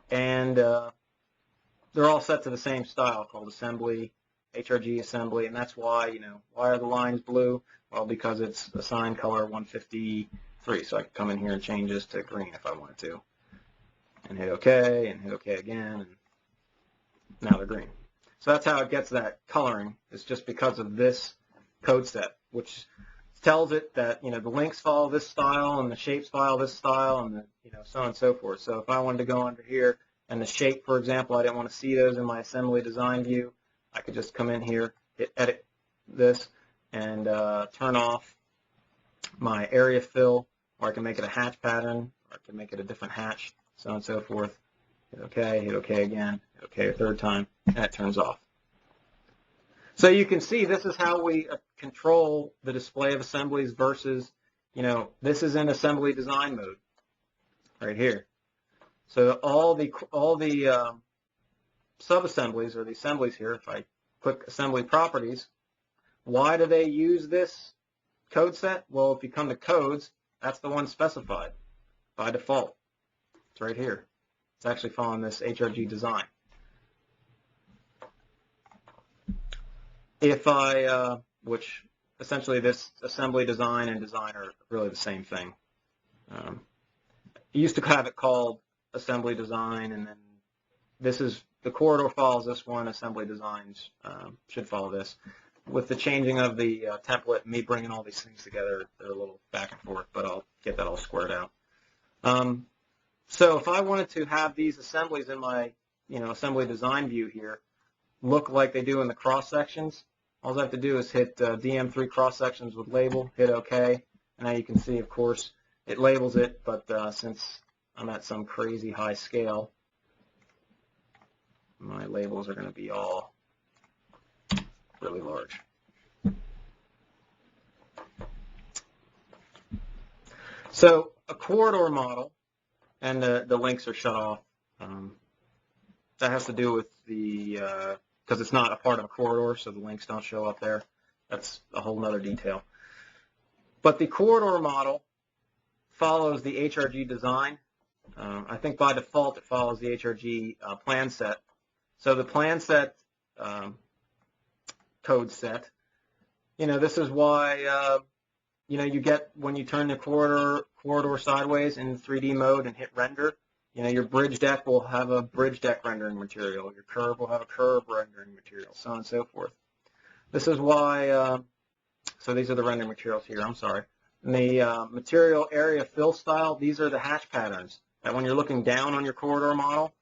and they're all set to the same style called assembly, HRG assembly, and that's why, why are the lines blue? Well, because it's assigned color 153, so I can come in here and change this to green if I wanted to, and hit OK, and hit OK again, and now they're green. So that's how it gets that coloring. It's just because of this code set, which tells it that the links follow this style and the shapes follow this style, and so on and so forth. So if I wanted to go under here and the shape, for example, I didn't want to see those in my assembly design view, I could just come in here, hit edit this, and turn off my area fill, or I can make it a hatch pattern, or I can make it a different hatch, so on and so forth. Hit OK again, hit OK a third time, and it turns off. So you can see this is how we control the display of assemblies versus, this is in assembly design mode. right here. So all the subassemblies, or the assemblies here, if I click assembly properties, why do they use this code set? Well, if you come to codes, that's the one specified by default. It's right here. It's actually following this HRG design. If I, which essentially this assembly design and design are really the same thing. You used to have it called assembly design, and then this is, the corridor follows this one, assembly designs should follow this. With the changing of the template, me bringing all these things together, they're a little back and forth, but I'll get that all squared out. So if I wanted to have these assemblies in my assembly design view here look like they do in the cross sections, all I have to do is hit DM3 cross sections with label, hit OK, and now you can see, of course, it labels it, but since I'm at some crazy high scale, my labels are going to be all really large. So a corridor model, and the links are shut off. That has to do with the, because it's not a part of a corridor, so the links don't show up there. That's a whole other detail. But the corridor model follows the HRG design. I think by default it follows the HRG plan set. So the plan set code set, this is why you get, when you turn the corridor sideways in 3D mode and hit render, your bridge deck will have a bridge deck rendering material, your curve will have a curve rendering material, so on and so forth. This is why, so these are the rendering materials here, I'm sorry. And the material area fill style, these are the hatch patterns that when you're looking down on your corridor model,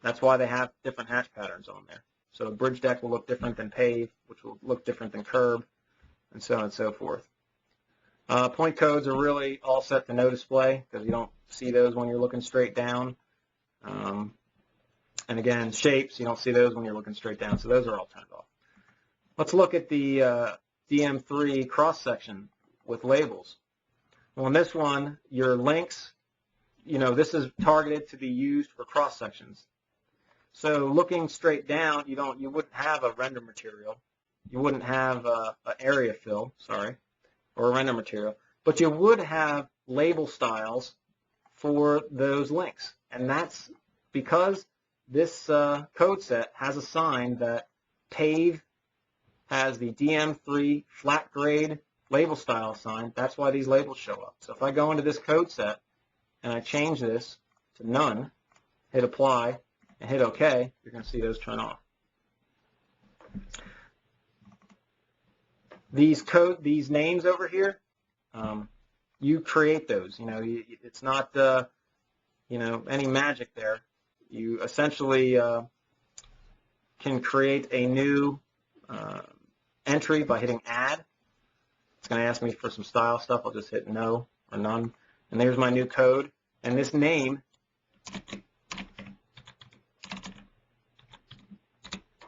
that's why they have different hatch patterns on there. So bridge deck will look different than pave, which will look different than curb, and so on and so forth. Point codes are really all set to no display because you don't see those when you're looking straight down. And again, shapes, you don't see those when you're looking straight down, so those are all turned off. Let's look at the DM3 cross-section with labels. Well, in this one, your links, this is targeted to be used for cross-sections. So looking straight down, you wouldn't have a render material. You wouldn't have an area fill, or a render material, but you would have label styles for those links. And that's because this code set has assigned that pave has the DM3 flat grade label style assigned. That's why these labels show up. So if I go into this code set and I change this to none, hit apply, and hit OK, you're going to see those turn off. These names over here, you create those. It's not any magic there. You essentially can create a new entry by hitting add. It's going to ask me for some style stuff. I'll just hit no or none, and there's my new code. And this name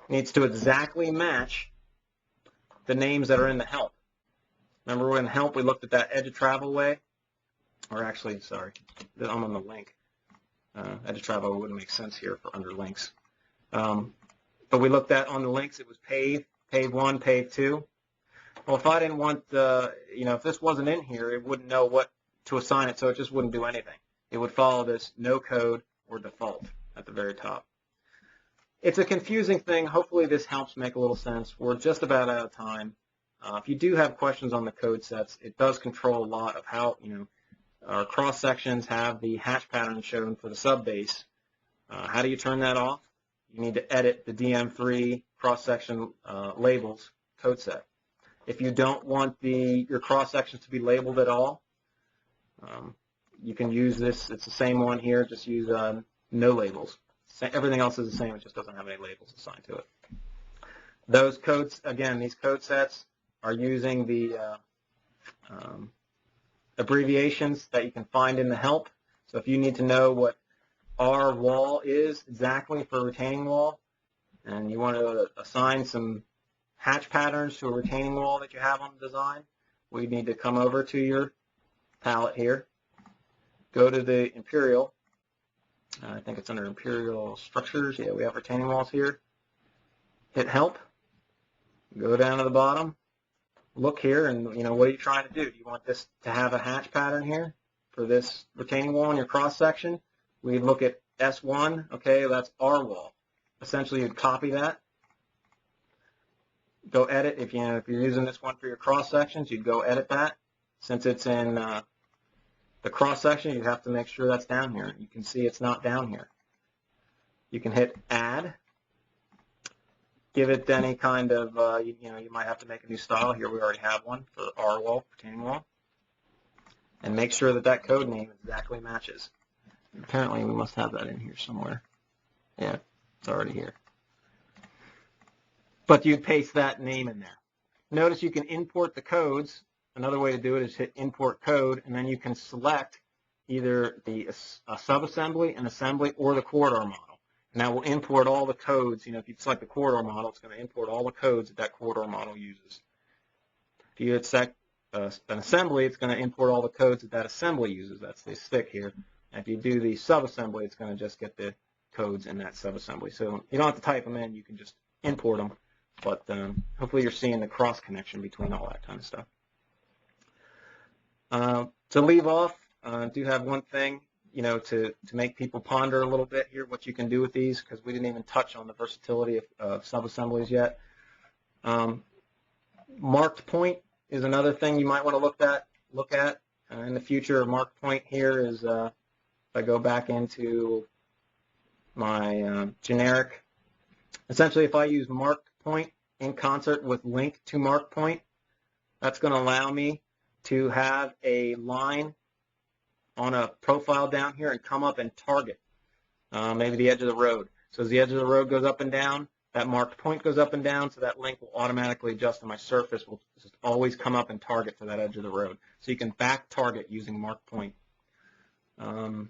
needs to exactly match the names that are in the help. Remember in help we looked at that edge of travel way? Or actually, sorry, I'm on the link. Edge of travel wouldn't make sense here for under links. But we looked at on the links, it was pave 1, pave 2. Well, if I didn't want, if this wasn't in here, it wouldn't know what to assign it, so it just wouldn't do anything. It would follow this no code or default at the very top. It's a confusing thing. Hopefully this helps make a little sense. We're just about out of time. If you do have questions on the code sets, it does control a lot of how, our cross sections have the hatch pattern shown for the sub base. How do you turn that off? You need to edit the DM3 cross section labels code set. If you don't want your cross sections to be labeled at all, you can use this. It's the same one here. Just use no labels. Everything else is the same. It just doesn't have any labels assigned to it. Those codes, again, these code sets are using the abbreviations that you can find in the help. So if you need to know what R wall is exactly for a retaining wall, and you want to assign some hatch patterns to a retaining wall that you have on the design, we need to come over to your palette here, go to the Imperial. I think it's under Imperial Structures. Yeah, we have retaining walls here. Hit Help. Go down to the bottom. Look here, and what are you trying to do? Do you want this to have a hatch pattern here for this retaining wall in your cross section? We'd look at S1. Okay, that's our wall. Essentially, you'd copy that. Go edit. If you're using this one for your cross sections, you'd go edit that. Since it's in the cross section, you have to make sure that's down here. You can see it's not down here. You can hit Add. Give it any kind of, you might have to make a new style. Here we already have one for our wall, retaining wall. And make sure that that code name exactly matches. Apparently we must have that in here somewhere. Yeah, it's already here. But you paste that name in there. Notice you can import the codes. Another way to do it is hit Import Code, and then you can select either the subassembly, an assembly, or the corridor model. And that will import all the codes. If you select the corridor model, it's going to import all the codes that that corridor model uses. If you select an assembly, it's going to import all the codes that that assembly uses. That's the stick here. And if you do the subassembly, it's going to just get the codes in that subassembly. So you don't have to type them in. You can just import them. But hopefully you're seeing the cross connection between all that kind of stuff. To leave off, I do have one thing. To make people ponder a little bit here what you can do with these, because we didn't even touch on the versatility of subassemblies yet. Marked point is another thing you might want to look at in the future. A marked point here is if I go back into my generic, essentially if I use marked point in concert with link to marked point, that's going to allow me to have a line on a profile down here and come up and target maybe the edge of the road. So as the edge of the road goes up and down, that marked point goes up and down, so that link will automatically adjust, and my surface will just always come up and target for that edge of the road. So you can back target using marked point and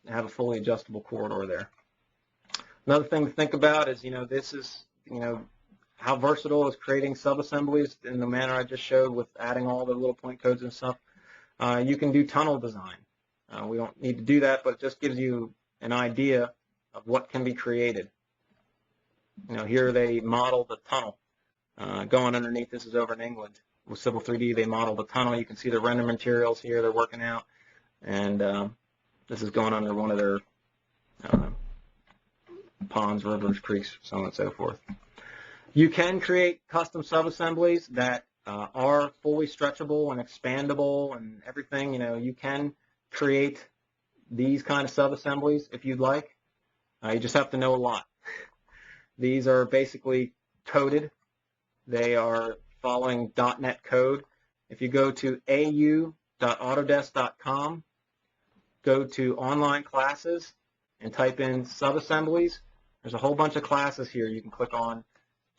have a fully adjustable corridor there. Another thing to think about is, this is, how versatile is creating subassemblies in the manner I just showed with adding all the little point codes and stuff. You can do tunnel design. We don't need to do that, but it just gives you an idea of what can be created. Here they model the tunnel going underneath. This is over in England. With Civil 3D, they model the tunnel. You can see the render materials here they're working out. And this is going under one of their ponds, rivers, creeks, so on and so forth. You can create custom subassemblies that are fully stretchable and expandable and everything. You can create these kind of subassemblies if you'd like. You just have to know a lot. These are basically coded. They are following .NET code. If you go to au.autodesk.com, go to online classes and type in subassemblies, there's a whole bunch of classes here you can click on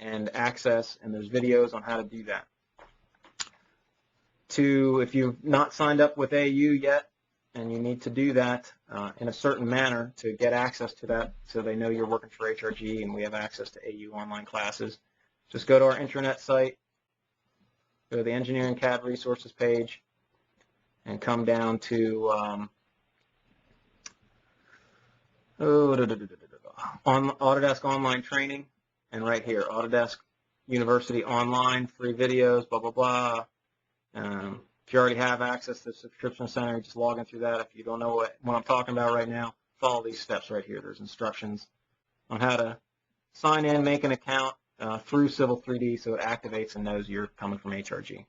and access, and there's videos on how to do that. If you've not signed up with AU yet, and you need to do that in a certain manner to get access to that so they know you're working for HRG and we have access to AU online classes, just go to our intranet site, go to the Engineering CAD Resources page, and come down to Autodesk Online Training, and right here, Autodesk University Online, free videos, blah, blah, blah. If you already have access to the subscription center, just log in through that. If you don't know what I'm talking about right now, follow these steps right here. There's instructions on how to sign in, make an account through Civil 3D so it activates and knows you're coming from HRG.